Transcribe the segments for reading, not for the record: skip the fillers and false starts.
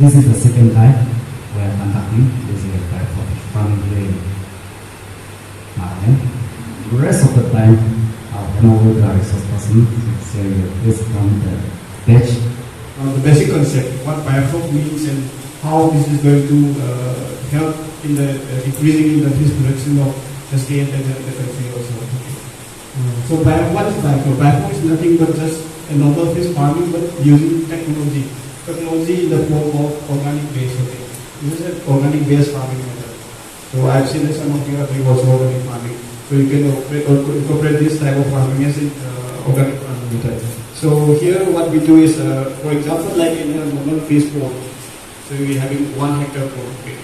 This is the second time we are conducting this Biofloc Fish Farming here in Malaysia. The rest of the time, I'll hand over to our resource person to share this from the stage. The basic concept, what Biofloc means and how this is going to help in the increasing in the fish production of the state and the country also. So what is Biofloc? Biofloc is nothing but just a normal fish farming, but using technology. Technology in the form of organic based. Okay, this is an organic based farming method. So I've seen that some of you are doing also organic farming. So you can incorporate this type of farming as an organic farming method. So here what we do is, for example, like in a normal fish pond. So we're having 1 hectare pond. Okay.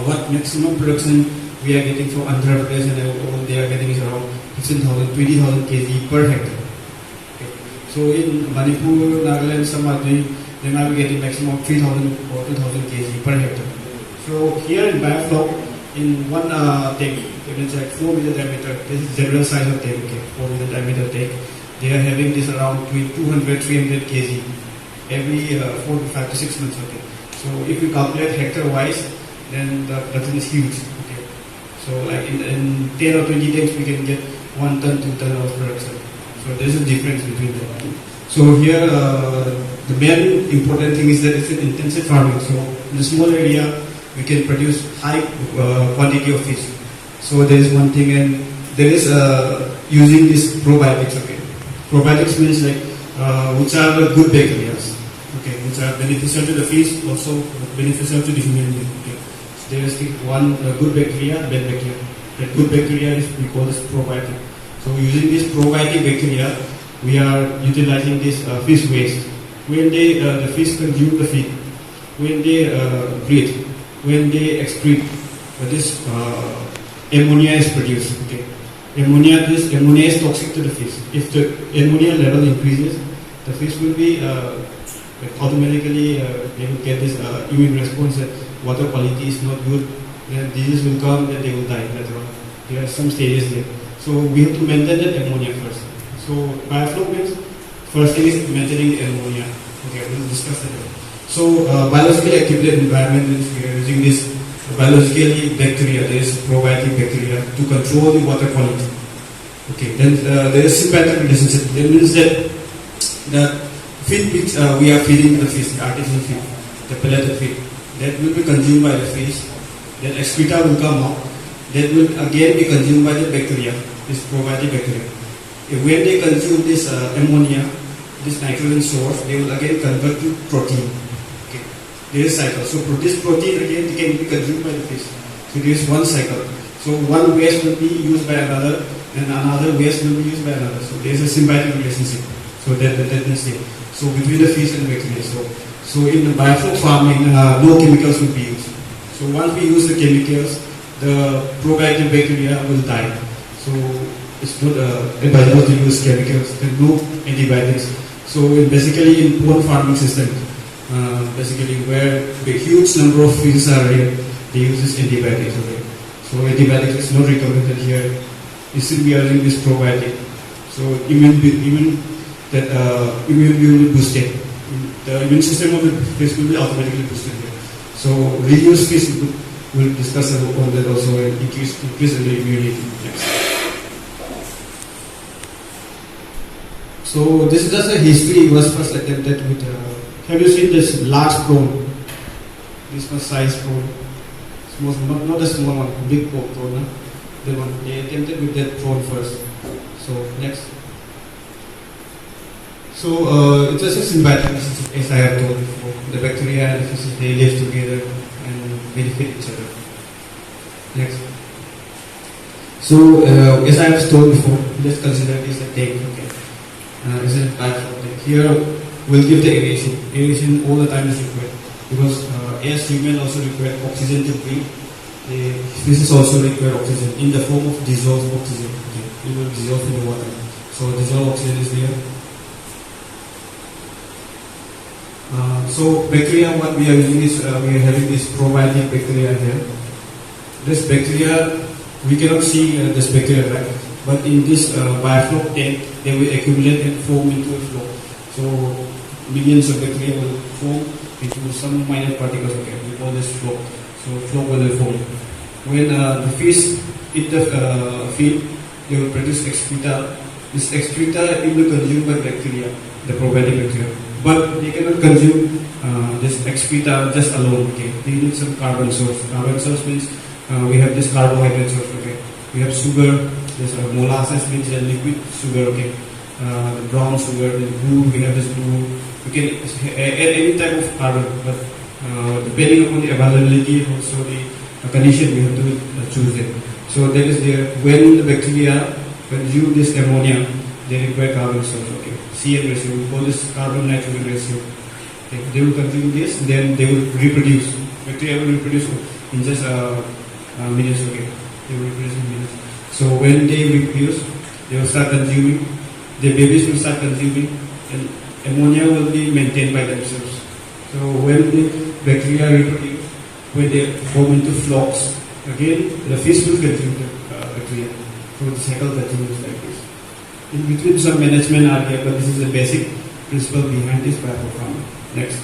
What maximum production we are getting from Andhra Pradesh and all they are getting is around 15,000, 20,000 kg per hectare. So in Manipur, Nagaland, some are doing, they might be getting maximum of 3,000 or 2,000 kg per hectare. So here in Biofloc, in one tank, it means like 4 meter diameter, this is general size of tank, okay, 4 meter diameter tank. They are having this around between 200, 300 kg every 4 to 5 to 6 months, okay. So if we calculate hectare wise, then the production is huge, okay. So like in 10 or 20 tanks, we can get 1 ton, 2 ton of production. So there is a difference between them. So here the main important thing is that it's an intensive farming. So in a small area we can produce high quantity of fish. So there is one thing, and there is using this probiotics. Okay, probiotics means like which are good bacteria. Okay, which are beneficial to the fish, also beneficial to the human being. Okay, so there is one good bacteria, bad bacteria. That good bacteria is we call this probiotic. So using this probiotic bacteria, we are utilizing this fish waste. When the fish consume the feed, when they breathe, when they excrete, this ammonia is produced. Okay, ammonia is toxic to the fish. If the ammonia level increases, the fish will be automatically they will get this immune response that water quality is not good. Then disease will come, then they will die later on. There are some stages there. So we have to maintain that ammonia first. So Biofloc means first thing is maintaining ammonia. Okay, we'll discuss that. So biologically activated environment means we are using this biologically bacteria. There is probiotic bacteria to control the water quality. Okay, then there is symbiotic relationship. That means that the feed which we are feeding the fish, the artificial feed, the pelleted feed, that will be consumed by the fish. Then excreta will come out. That will again be consumed by the bacteria, this probiotic bacteria. When they consume this ammonia, this nitrogen source, they will again convert to protein. Okay, there is cycle. So this protein again can be consumed by the fish. So there is one cycle. So one waste will be used by another, and another waste will be used by another. So there is a symbiotic relationship. So that means it. So between the fish and the bacteria. So in the Biofloc farming, no chemicals will be used. So once we use the chemicals, the probiotic bacteria will die. So it's not advisable to use chemicals. There are no antibiotics. So basically in pond farming system, basically where a huge number of fishes are here, they use this antibiotics. Okay. So antibiotics is not recommended here. You should be using this probiotic. So immune will be boosted. The immune system of the fish will be automatically boosted here. So reuse fish. We'll discuss on that also and increase in the immunity. Next. So this is just a history. It was first attempted with. Have you seen this large prawn? This was size prawn. Small, not a small one, big prawn. No? The one they attempted with that prawn first. So next. So it's just a symbiotic relationship, as I have told before. The bacteria and the fishes, they live together and benefit each other. Next. So as I have told before, let's consider this a tank. Okay. This is a Biofloc tank. Here we'll give the aeration. Aeration all the time is required because as human also require oxygen to breathe, the fishes also require oxygen in the form of dissolved oxygen. Okay. It will dissolve in the water. So dissolved oxygen is there. So bacteria, what we are using is we are having this probiotic bacteria here. This bacteria, we cannot see this bacteria, right? But in this Biofloc tank, they will accumulate and form into a flow. So millions of bacteria will form into some minor particles. Okay, we call this floc. So floc will form. When the fish eat the feed, they will produce excreta. This excreta will be consumed by bacteria, the probiotic bacteria. But they cannot consume this excreta just alone. Okay, they need some carbon source. Carbon source means we have this carbohydrate source. Okay, we have sugar. This molasses means a liquid sugar. Okay, the brown sugar. The glue. We have this glue. We can add any type of carbon, but depending upon the availability, also the condition, we have to choose it. So that is there. When the bacteria consume this ammonia, they require carbon source. Okay, CN ratio. We call this carbon nitrogen ratio. Okay. They will consume this, then they will reproduce. Bacteria will reproduce in just minutes. Okay, they will reproduce in minutes. So when they reproduce, they will start consuming. The babies will start consuming, and ammonia will be maintained by themselves. So when the bacteria reproduce, when they form into flocks, again the fish will consume the bacteria. So the cycle continues like this. In between some management are there, but this is the basic principle behind this biofloc farming. Next.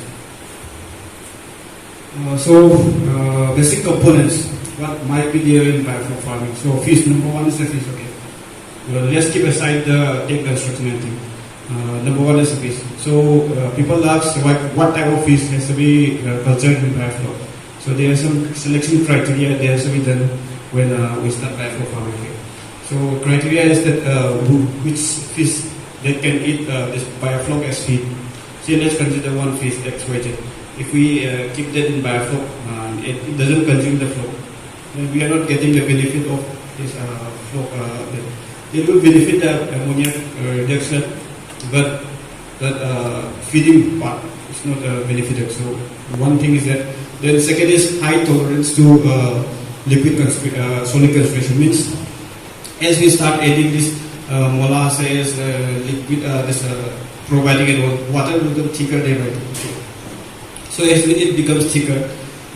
Basic components, what might be there in biofloc farming. So fish, number one is the fish. Okay. Well, let's keep aside the take construction and thing. Number one is the fish. So people ask what type of fish has to be cultured in biofloc. So there are some selection criteria that has to be done when we start biofloc farming here. So criteria is that which fish that can eat this biofloc as feed. So let's consider one fish, XYZ. If we keep that in biofloc, it doesn't consume the floc, then we are not getting the benefit of this floc. It will benefit the ammonia reduction, but that feeding part is not benefited. So one thing is that. Then second is high tolerance to liquid solid concentration. Means as we start adding this molasses, liquid, this probiotic and all, water will become thicker day by day. Okay. So as it becomes thicker,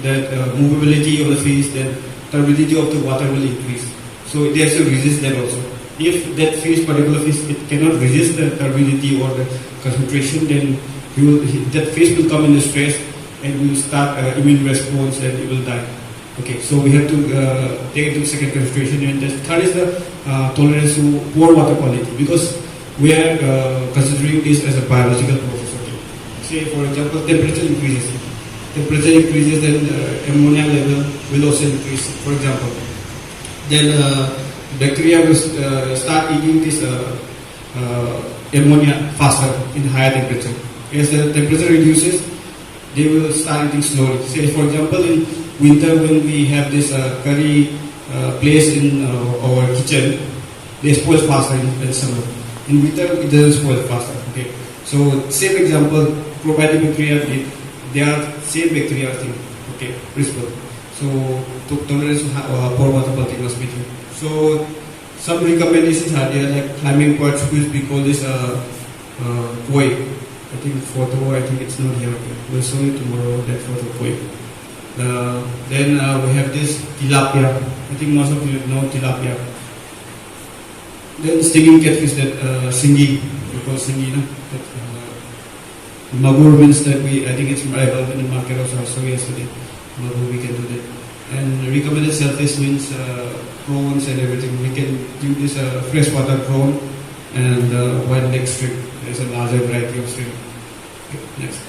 that movability of the fish, then turbidity of the water will increase. So it has to resist that also. If that fish, particular fish, it cannot resist the turbidity or the concentration, then that fish will come in stress and will start immune response and it will die. Okay, so we have to take it to second consideration. And the third is the tolerance to poor water quality, because we are considering this as a biological process. Okay. Say for example, temperature increases. Temperature increases, then ammonia level will also increase. For example, then bacteria will start eating this ammonia faster in higher temperature. As the temperature reduces, they will start eating slowly. Say for example, in winter when we have this curry placed in our kitchen, they spoil faster than summer. In winter, it doesn't spoil faster. Okay. So same example, probiotic bacteria, they are same bacteria thing. Okay, principle. So tolerance poor water quality must be there. So some recommendations are there, like climbing perch, which we call this koi. I think photo, I think it's not here. We'll show you tomorrow that photo for you. Then we have this tilapia. I think most of you know tilapia. Then stinging catfish, that singi, we call singi, no? Magur means that I think it's available in the market also. I saw yesterday. Magur, we can do that. And recommended shellfish means prawns and everything. We can do this freshwater prawn and white leg shrimp. There's a larger variety of shrimp. Okay, next.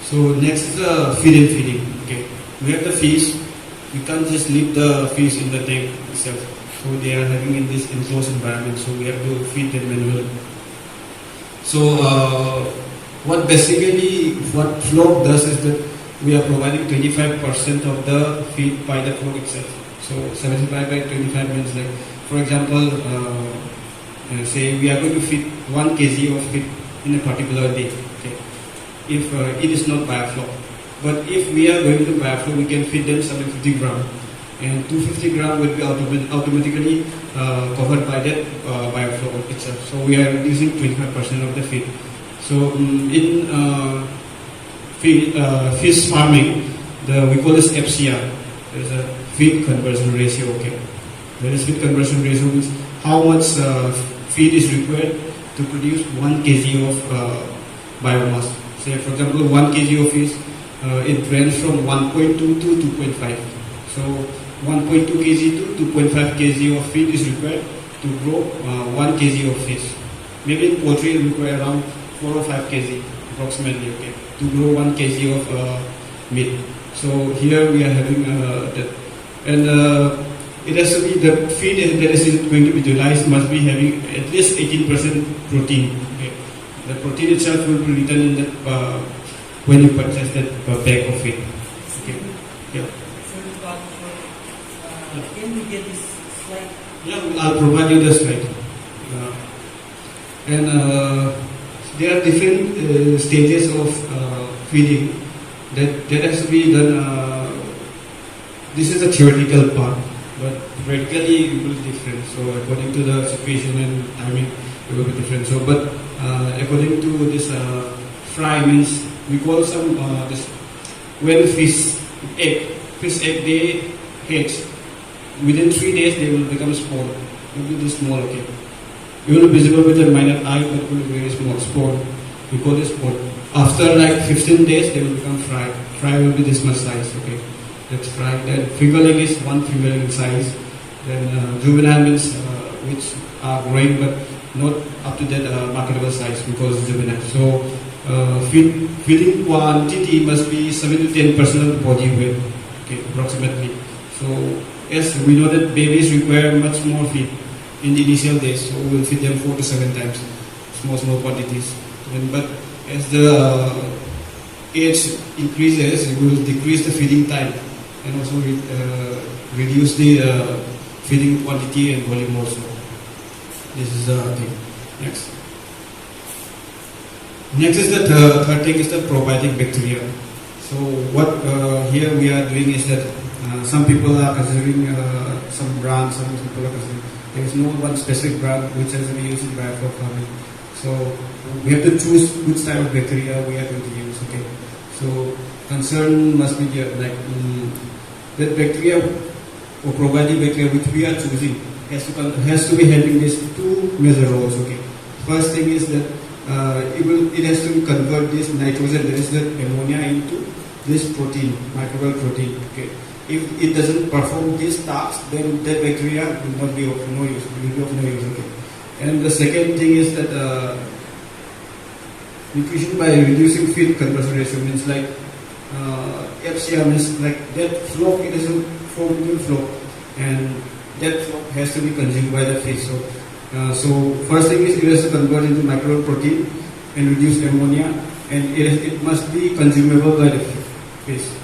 So next is feeding. Okay, we have the fish. We can't just leave the fish in the tank itself. So they are having in this enclosed environment. So we have to feed them manually. So what floc does is that we are providing 25% of the feed by the floc itself. So 75 by 25 means like, for example, say we are going to feed 1 kg of feed in a particular day. Okay. If it is not biofloc, but if we are going to biofloc, we can feed them 750 gram, and 250 gram will be automatically covered by that biofloc itself. So we are using 25% of the feed. So in fish farming, we call this FCR. There is a feed conversion ratio. Okay, there is feed conversion ratio means how much feed is required to produce 1 kg of biomass. Say for example 1 kg of fish, it ranges from 1.2 to 2.5. So 1.2 kg to 2.5 kg of feed is required to grow 1 kg of fish. Maybe in poultry it require around 4 or 5 kg approximately, okay, to grow 1 kg of meat. So here we are having that, and it has to be the feed that is going to be utilized must be having at least 18% protein. Okay, the protein itself will be written in that when you purchase that bag of feed. Okay, yeah. Can we get this slide? Yeah, I'll provide you the slide. And there are different stages of feeding that has to be done. This is a theoretical part, but practically it will be different. So according to the situation and timing, it will be different. So, but according to this fry means we call some this when fish egg they hatch. Within 3 days they will become small. It will be this small, okay. It will be visible with a minor eye, but it will be very small. Spawn. We call this spawn. After like 15 days they will become fry. Fry will be this much size, okay. That's fry. Then fingerling is 1 fingerling size. Then juvenile means which are growing but not up to that marketable size because it's juvenile. So feeding quantity must be 7 to 10% of the body weight, okay, approximately. So yes, we know that babies require much more feed in the initial days, so we will feed them 4 to 7 times, small quantities. But as the age increases, it will decrease the feeding time and also reduce the feeding quantity and volume also. This is the thing. Next. Next is the third thing is the probiotic bacteria. So what here we are doing is that some people are considering some brands, some people are considering there is no one specific brand which has to be used in biofloc farming. So we have to choose which type of bacteria we are going to use. Okay. So concern must be there, like that bacteria or probiotic bacteria which we are choosing has to be having these 2 major roles. Okay. First thing is that it has to convert this nitrogen, that is the ammonia, into this protein, microbial protein. Okay. If it doesn't perform this task, then that bacteria will not be of no use. Will be of no use. Okay. And the second thing is that nutrition by reducing feed conversion ratio means like FCR means like that flock, it is a 4 million flock, and that flock has to be consumed by the fish. So first thing is it has to convert into microbial protein and reduce ammonia, and it must be consumable by the fish.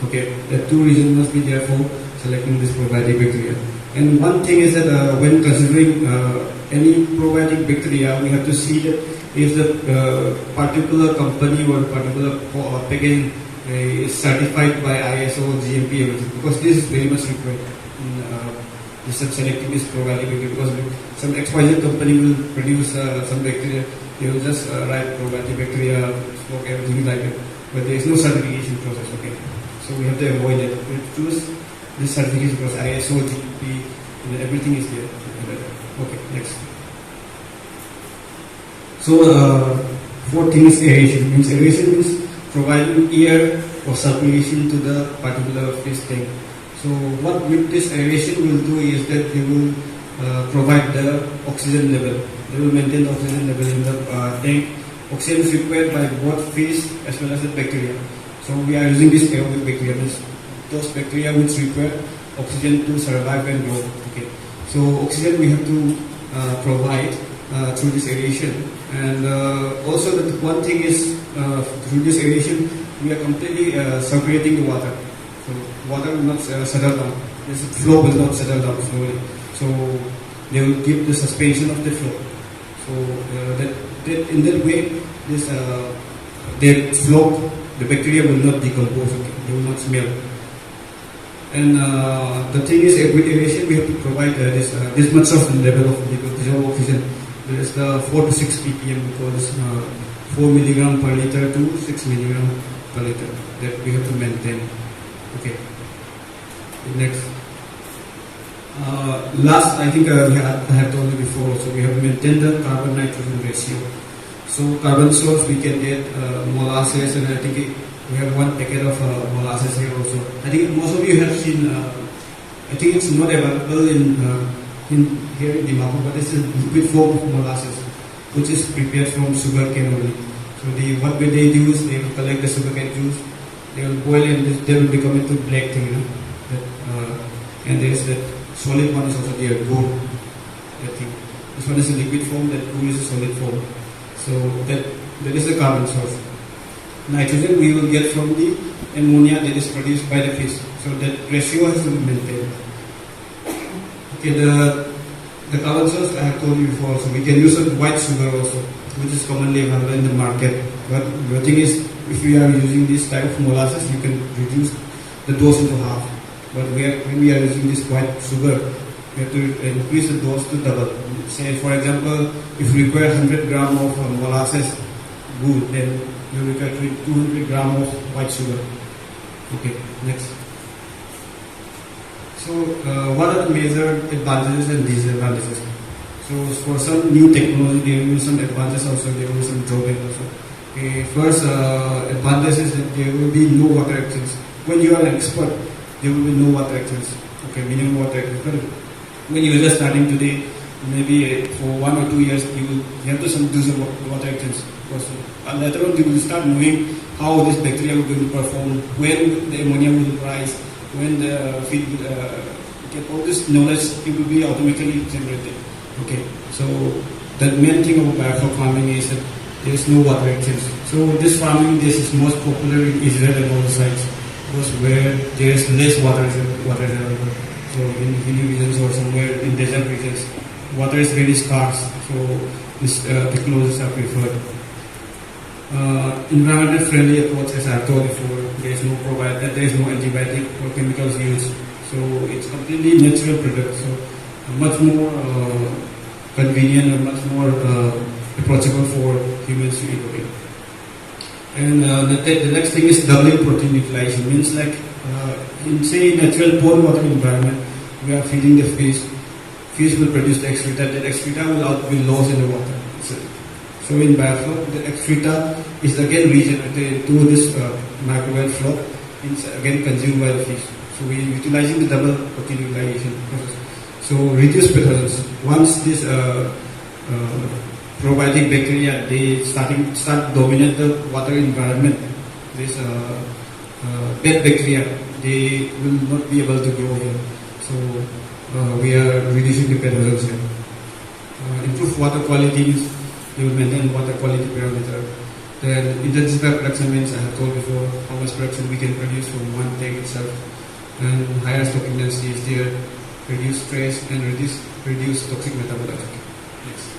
Okay, the 2 reasons must be there for selecting this probiotic bacteria. And one thing is that when considering any probiotic bacteria, we have to see that if the particular company or particular packaging is certified by ISO or GMP, because this is very much required in selecting this probiotic bacteria. Because some XYZ company will produce some bacteria, they will just write probiotic bacteria, smoke everything like that, but there is no certification process. Okay, so we have to avoid that. We have to choose this certification process, ISO, GMP, everything is there. Okay, next. So fourth thing is aeration. Aeration means providing air or circulation to the particular fish tank. So what with this aeration will do is that they will provide the oxygen level. They will maintain the oxygen level in the tank. Oxygen is required by both fish as well as the bacteria. So we are using this aerobic bacteria, means those bacteria which require oxygen to survive and grow. Okay. So oxygen we have to provide through this aeration, and also the one thing is through this aeration we are completely circulating the water. So water will not settle down. This flow will not settle down slowly. So they will keep the suspension of the flow. So that in that way, this their flow, the bacteria will not decompose. Okay? They will not smell. And the thing is, with aeration, we have to provide this much of level of dissolved oxygen. There is the 4 to 6 ppm, because 4 milligram per liter to 6 milligram per liter that we have to maintain. Okay. Next. Last, I think I have told you before. So we have to maintain the carbon nitrogen ratio. So carbon source we can get molasses, and I think we have one packet of molasses here also. I think most of you have seen. I think it's not available in here in Dimapur, but it's a liquid form of molasses, which is prepared from sugar cane only. So what way they do is they will collect the sugar cane juice, they will boil and they will become into black thing, and there is that solid one is also there, gold. That thing. This one is a liquid form, that gold is a solid form. So that is the carbon source. Nitrogen we will get from the ammonia that is produced by the fish. So that ratio has to be maintained. Okay, the carbon source I have told you before. So we can use a white sugar also, which is commonly available in the market. But the thing is, if we are using this type of molasses, you can reduce the dose into half. But when we are using this white sugar, we have to increase the dose to double. Say, for example, if you require 100 gram of molasses good, then you require 200 gram of white sugar. Okay, next. So, what are the major advantages and disadvantages? So, for some new technology, there will be some advantages also, there will be some drawbacks also. Okay, first, advantage is that there will be no water exchange. When you are an expert, there will be no water exchange. Okay, minimum water exchange. But when you are just starting today, maybe for 1 or 2 years, you have to do some water exchange. And later on, you will start knowing how this bacteria will going to perform, when the ammonia will rise, when the feed will get all this knowledge, it will be automatically generated. Okay, so the main thing about biofloc farming is that there is no water exchange. So this farming, this is most popular in Israel and all the sites, because where there is less water available. So in hilly regions or somewhere in desert regions, water is very scarce. So this technologies are preferred. Environmental friendly approach, as I have told before, there is no antibiotic or chemicals used. So it's completely natural product. So much more convenient and much more approachable for humans to eat. Okay. And the next thing is doubling protein utilization. Means like in say natural pond water environment, we are feeding the fish. Fish will produce the excreta. That excreta will be lost in the water. So in biofloc, the excreta is again regenerated to this microbial floc. It's again consumed by the fish. So we are utilizing the double protein utilization process. So reduce pathogens. Once this probiotic bacteria they start dominate the water environment, this bad bacteria they will not be able to grow here. So we are reducing the pathogens here. Improve water quality. You will maintain water quality parameter. Then intensify production means I have told before how much production we can produce from one tank itself. And higher stocking density is there. Reduce stress and reduce toxic metabolism. Next.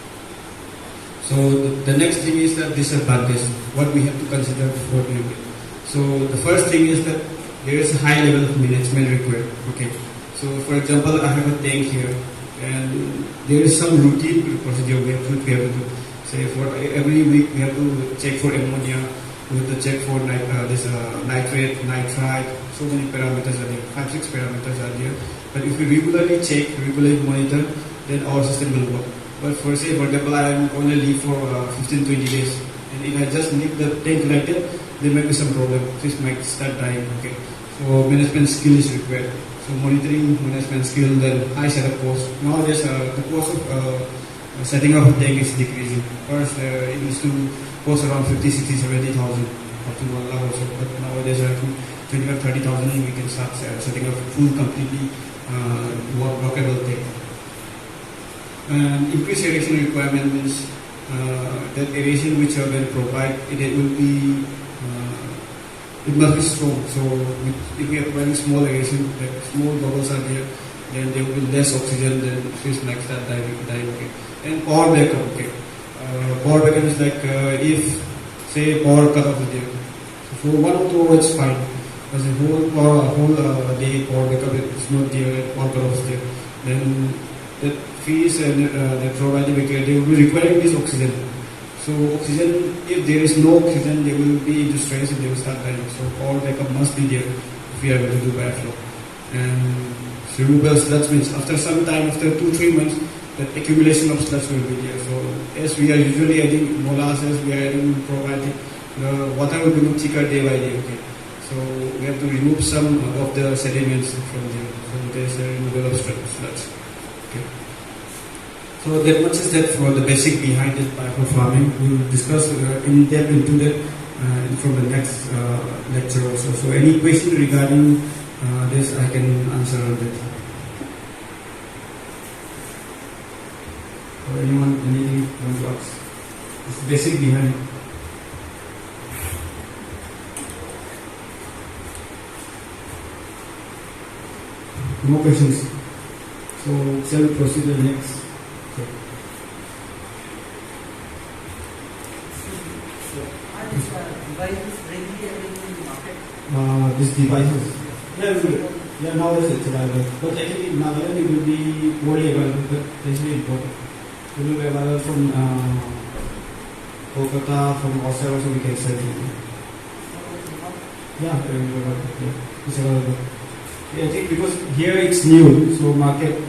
So the next thing is the disadvantage. What we have to consider before doing it. So the first thing is that there is a high level of management required. Okay. So for example, I have a tank here, and there is some routine procedure we have to do. Say for every week we have to check for ammonia, we have to check for nitrate, nitrite, so many parameters are there, 5-6 parameters are there. But if we regularly check, regularly monitor, then our system will work. But for example, I am going to leave for 15-20 days, and if I just leave the tank like that, there might be some problem, fish might start dying. Okay, so management skill is required. So monitoring, management skill, then high setup cost. Nowadays the cost of setting up a tank is decreasing. First, it used to cost around 50, 60, 70,000 up to 1 lakh also. But nowadays, 25, 30,000 we can start setting up full, completely workable tank. And increased aeration requirement means that aeration which you are going to provide, it will be it must be strong. So if we are providing small aeration, like small bubbles are there, then there will be less oxygen, then fish might start dying. Okay. And power backup. Okay. Power backup is like if say power cut off is there. So for 1 or 2 hours it's fine. But the whole day power backup is not there, power cut off is there. Then that fish and the probiotic bacteria they will be requiring this oxygen. So oxygen, if there is no oxygen, they will be into stress and they will start dying. So power backup must be there if we are going to do biofloc. And cerebrals, that means after some time, after 2-3 months, that accumulation of sludge will be there. So as we are usually adding molasses, we are adding probiotic, the water will become thicker day by day. Okay, so we have to remove some of the sediments from there. So there's a removal of sludge. Okay. So that much is that for the basic behind it biofloc farming. We will discuss in depth into that from the next lecture also. So any question regarding this, I can answer on that. Or anyone, anything want to ask? It's basic behind it. No questions. So shall we proceed to the next? Okay. Are these devices readily available in the market? These devices. Yeah, good. Yeah, nowadays it's available. But actually, Nagaland it will be only available, but it's really important. It will be available from Kolkata, from Australia, also we can sell it. Yeah, it's available. Yeah, I think because here it's new, so market,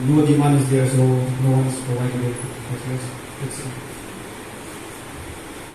no demand is there, so no one is providing it. It's